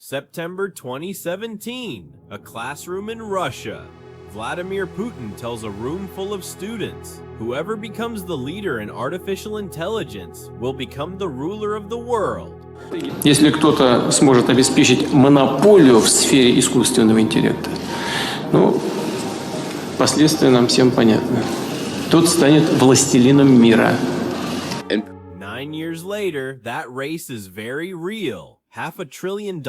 September 2017, a classroom in Russia. Vladimir Putin tells a room full of students, whoever becomes the leader in artificial intelligence will become the ruler of the world. Если кто-то сможет обеспечить монополию в сфере искусственного интеллекта, ну, последствия нам всем понятны. Тот станет властелином мира. 9 years later, that race is very real. $500 billion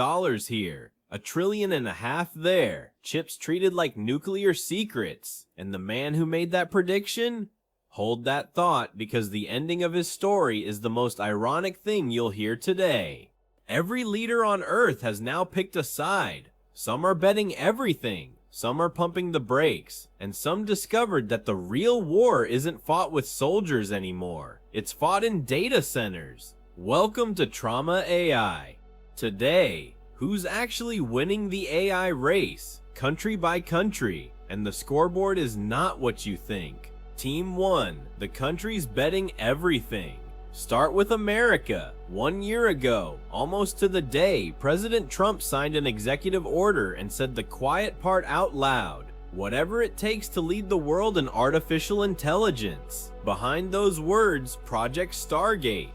here. $1.5 trillion there. Chips treated like nuclear secrets. And the man who made that prediction? Hold that thought, because the ending of his story is the most ironic thing you'll hear today. Every leader on Earth has now picked a side. Some are betting everything. Some are pumping the brakes. And some discovered that the real war isn't fought with soldiers anymore. It's fought in data centers. Welcome to Trauma AI. Today, who's actually winning the AI race, country by country? And the scoreboard is not what you think. Team 1, the country's betting everything. Start with America. 1 year ago, almost to the day, President Trump signed an executive order and said the quiet part out loud. Whatever it takes to lead the world in artificial intelligence. Behind those words, Project Stargate.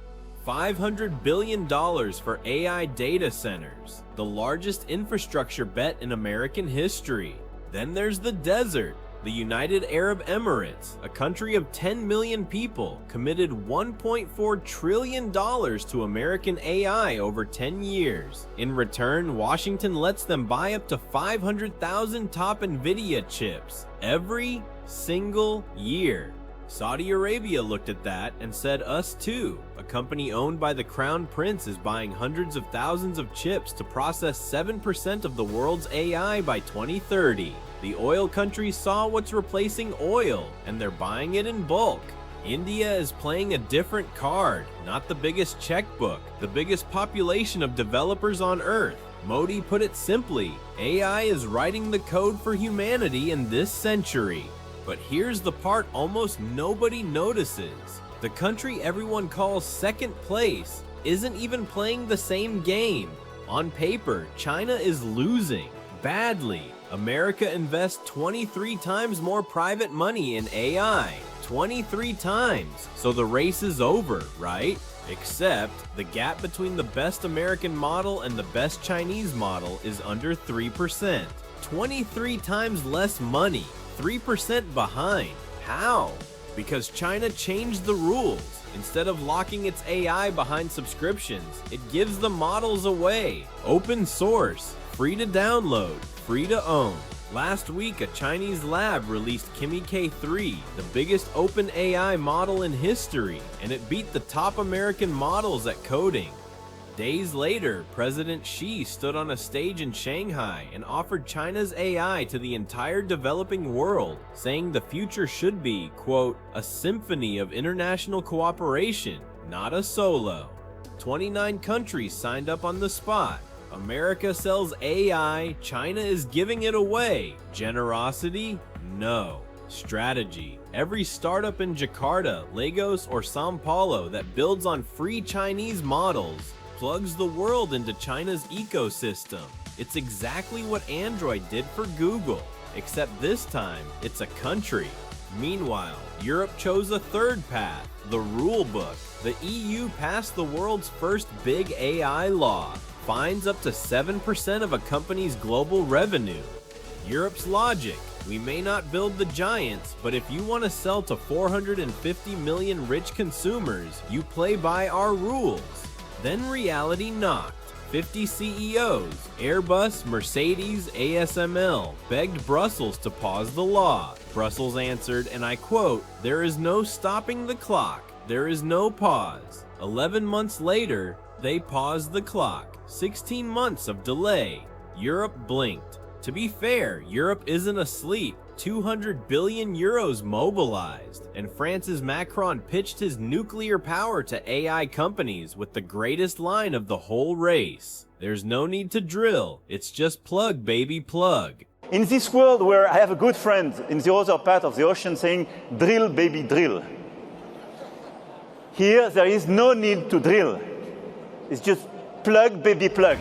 $500 billion for AI data centers, the largest infrastructure bet in American history. Then there's the desert. The United Arab Emirates, a country of 10 million people, committed $1.4 trillion to American AI over 10 years. In return, Washington lets them buy up to 500,000 top NVIDIA chips every single year. Saudi Arabia looked at that and said, us too. A company owned by the Crown Prince is buying hundreds of thousands of chips to process 7% of the world's AI by 2030. The oil countries saw what's replacing oil, and they're buying it in bulk. India is playing a different card, not the biggest checkbook, the biggest population of developers on Earth. Modi put it simply, AI is writing the code for humanity in this century. But here's the part almost nobody notices. The country everyone calls second place isn't even playing the same game. On paper, China is losing badly. America invests 23 times more private money in AI. 23 times. So the race is over, right? Except the gap between the best American model and the best Chinese model is under 3%. 23 times less money. 3% behind. How? Because China changed the rules. Instead of locking its AI behind subscriptions, it gives the models away. Open source, free to download, free to own. Last week, a Chinese lab released Kimi K3, the biggest open AI model in history, and it beat the top American models at coding. Days later, President Xi stood on a stage in Shanghai and offered China's AI to the entire developing world, saying the future should be, quote, a symphony of international cooperation, not a solo. 29 countries signed up on the spot. America sells AI, China is giving it away. Generosity? No. Strategy. Every startup in Jakarta, Lagos, or Sao Paulo that builds on free Chinese models plugs the world into China's ecosystem. It's exactly what Android did for Google, except this time it's a country. Meanwhile, Europe chose a third path, the rulebook. The EU passed the world's first big AI law, fines up to 7% of a company's global revenue. Europe's logic: we may not build the giants, but if you want to sell to 450 million rich consumers, you play by our rules. Then reality knocked. 50 CEOs, Airbus, Mercedes, ASML, begged Brussels to pause the law. Brussels answered, and I quote, "There is no stopping the clock. There is no pause." 11 months later, they paused the clock. 16 months of delay. Europe blinked. To be fair, Europe isn't asleep. 200 billion euros mobilized, and France's Macron pitched his nuclear power to AI companies with the greatest line of the whole race. There's no need to drill, it's just plug, baby, plug. In this world where I have a good friend in the other part of the ocean saying, drill, baby, drill. Here, there is no need to drill. It's just plug, baby, plug.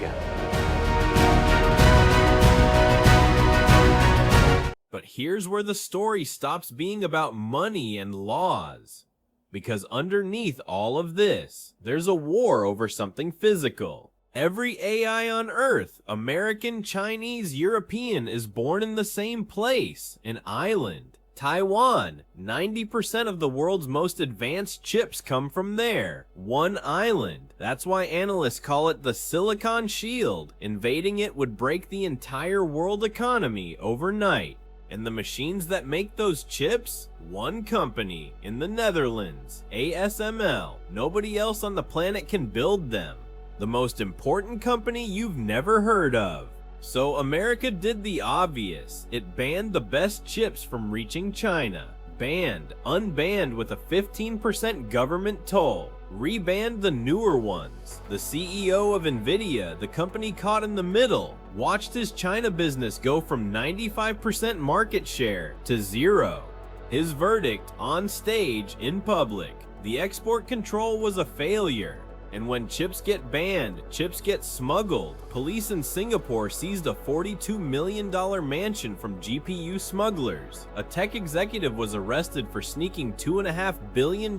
here's where the story stops being about money and laws. Because underneath all of this, there's a war over something physical. Every AI on Earth, American, Chinese, European, is born in the same place, an island. Taiwan, 90% of the world's most advanced chips come from there. One island. That's why analysts call it the Silicon Shield. Invading it would break the entire world economy overnight. And the machines that make those chips? One company in the Netherlands, ASML. Nobody else on the planet can build them. The most important company you've never heard of. So America did the obvious. It banned the best chips from reaching China. Banned, unbanned with a 15% government toll. Rebanned the newer ones. The CEO of Nvidia, the company caught in the middle, watched his China business go from 95% market share to 0. His verdict on stage in public. The export control was a failure. And when chips get banned, chips get smuggled. Police in Singapore seized a $42 million mansion from GPU smugglers. A tech executive was arrested for sneaking $2.5 billion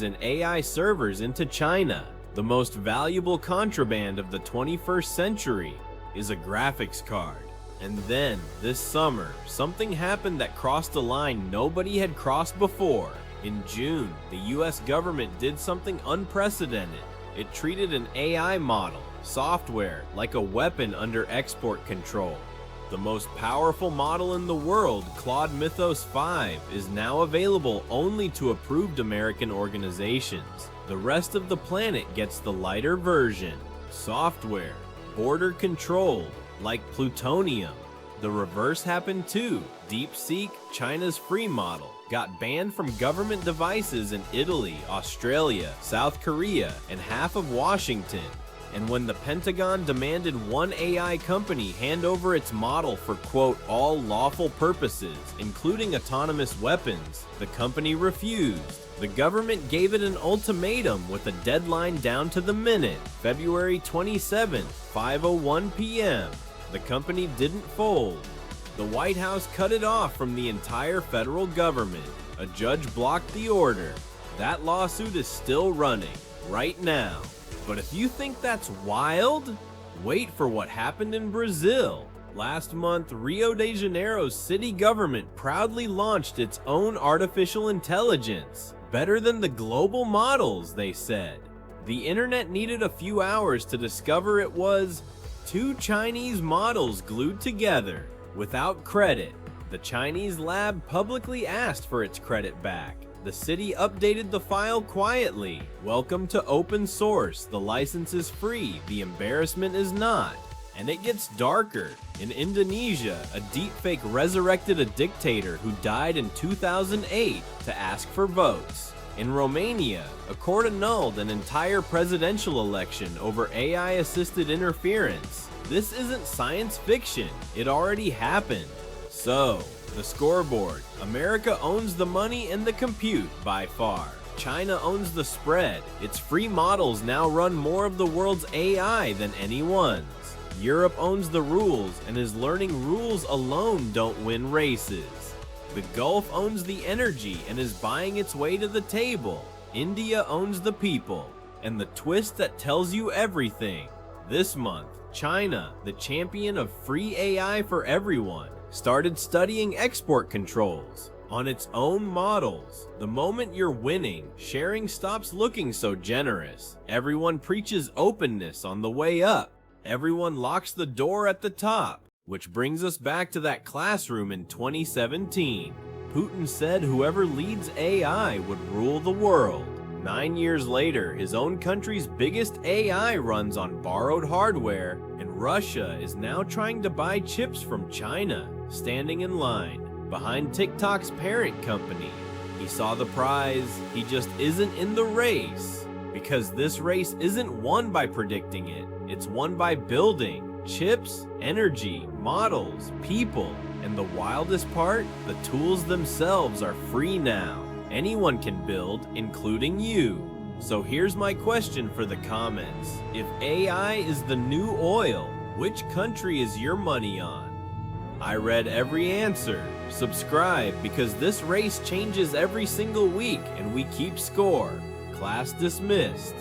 in AI servers into China. The most valuable contraband of the 21st century is a graphics card. And then, this summer, something happened that crossed a line nobody had crossed before. In June, the US government did something unprecedented. It treated an AI model, software, like a weapon under export control. The most powerful model in the world, Claude Mythos 5, is now available only to approved American organizations. The rest of the planet gets the lighter version. Software, border controlled, like plutonium. The reverse happened too. DeepSeek, China's free model, got banned from government devices in Italy, Australia, South Korea, and half of Washington. And when the Pentagon demanded one AI company hand over its model for, quote, all lawful purposes, including autonomous weapons, the company refused. The government gave it an ultimatum with a deadline down to the minute, February 27th, 5:01 p.m. The company didn't fold. The White House cut it off from the entire federal government. A judge blocked the order. That lawsuit is still running, right now. But if you think that's wild, wait for what happened in Brazil. Last month, Rio de Janeiro's city government proudly launched its own artificial intelligence. Better than the global models, they said. The internet needed a few hours to discover it was 2 Chinese models glued together. Without credit, the Chinese lab publicly asked for its credit back. The city updated the file quietly. Welcome to open source. The license is free. The embarrassment is not. And it gets darker. In Indonesia, a deepfake resurrected a dictator who died in 2008 to ask for votes. In Romania, a court annulled an entire presidential election over AI-assisted interference. This isn't science fiction. It already happened. So, the scoreboard. America owns the money and the compute by far. China owns the spread. Its free models now run more of the world's AI than anyone's. Europe owns the rules and is learning rules alone don't win races. The Gulf owns the energy and is buying its way to the table. India owns the people and the twist that tells you everything. This month, China, the champion of free AI for everyone, started studying export controls on its own models. The moment you're winning, sharing stops looking so generous. Everyone preaches openness on the way up. Everyone locks the door at the top, which brings us back to that classroom in 2017. Putin said whoever leads AI would rule the world. 9 years later, his own country's biggest AI runs on borrowed hardware, and Russia is now trying to buy chips from China, standing in line behind TikTok's parent company. He saw the prize, he just isn't in the race. Because this race isn't won by predicting it, it's won by building. Chips, energy, models, people, and the wildest part, the tools themselves are free now. Anyone can build, including you. So here's my question for the comments. If AI is the new oil, which country is your money on? I read every answer. Subscribe because this race changes every single week and we keep score. Class dismissed.